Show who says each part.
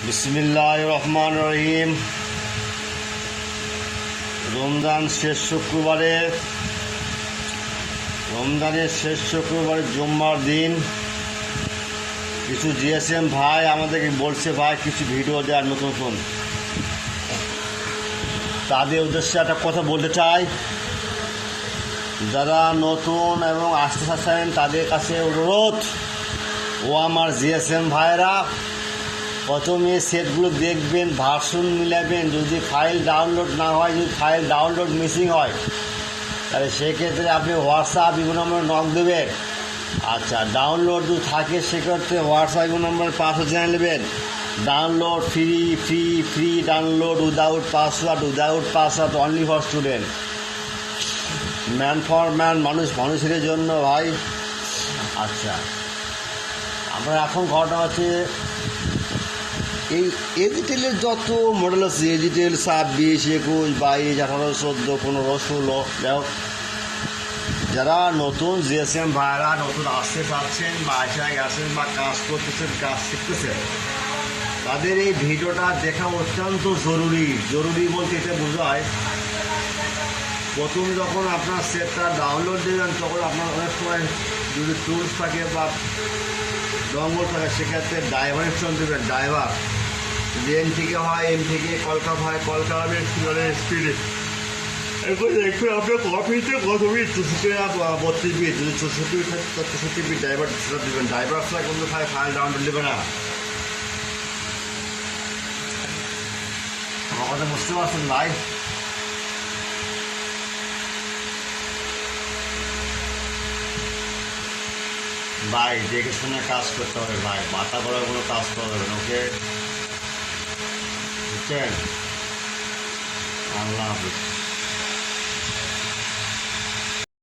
Speaker 1: বিসমিল্লাহির রহমানির রহিম। রমজানের শেষ শুক্রবারে জুম্মার দিন কিছু জিএসএম ভাই আমাদেরকে বলছে, ভাই কিছু ভিডিও দেওয়ার নতুন তাদের উদ্দেশ্যে একটা কথা বলতে চাই। যারা নতুন এবং আসতে চাচ্ছেন তাদের কাছে অনুরোধ, ও আমার জিএসএম ভাইরা, প্রথমে সেটগুলো দেখবেন, ভার্সন মিলাবেন। যদি ফাইল ডাউনলোড না হয়, যদি ফাইল ডাউনলোড মিসিং হয়, তাহলে সেক্ষেত্রে আপনি হোয়াটসঅ্যাপ বিভিন্ন নম্বরে নক দেবেন। আচ্ছা, ডাউনলোড যদি থাকে সেক্ষেত্রে হোয়াটসঅ্যাপ বিভিন্ন নম্বরে পাসওয়ার্ড জেনে নেবেন। Download free download without password only for student, man for man, মানুষের জন্য ভাই। আচ্ছা, আমরা এখন ঘটনা হচ্ছে এই এজিটেলের যত মডেল আছে, এজিটেল 26, 21, 22, 18, 14, 15, 16, যারা নতুন জিএসএম ভাইরা নতুন আসতে চাচ্ছেন বা আসা গেছেন বা কাজ করতেছেন, কাজ শিখতেছেন, তাদের এই ভিডিওটা দেখা অত্যন্ত জরুরি বলতে এটা বোঝায়, প্রথম যখন আপনার সেটটা ডাউনলোড দেবেন তখন আপনার অনেক সময় যদি টুলস থাকে বা ডঙ্গল থাকে, সেক্ষেত্রে ড্রাইভারের অপশন দেবেন। ড্রাইভার যদি এম থেকে হয়, এম থেকে কলকা হয়, কলকা হবে স্পিডে। এখন দেখুন আপনার কপিতে কত বিট, 32 বিট, যদি 64 বিট ড্রাইভার সেটা দেবেন। ড্রাইভার ছাড়া কোনো ফাইল ডাউনলোড দেবে না। আমার কথা বুঝতে পারছেন ভাই? ভাই দেখে শুনে কাজ করতে হবে ভাই, মাথা করার কোনো কাজ করা যাবে না। ওকে, বুঝছেন? আল্লাহ হাফিজ।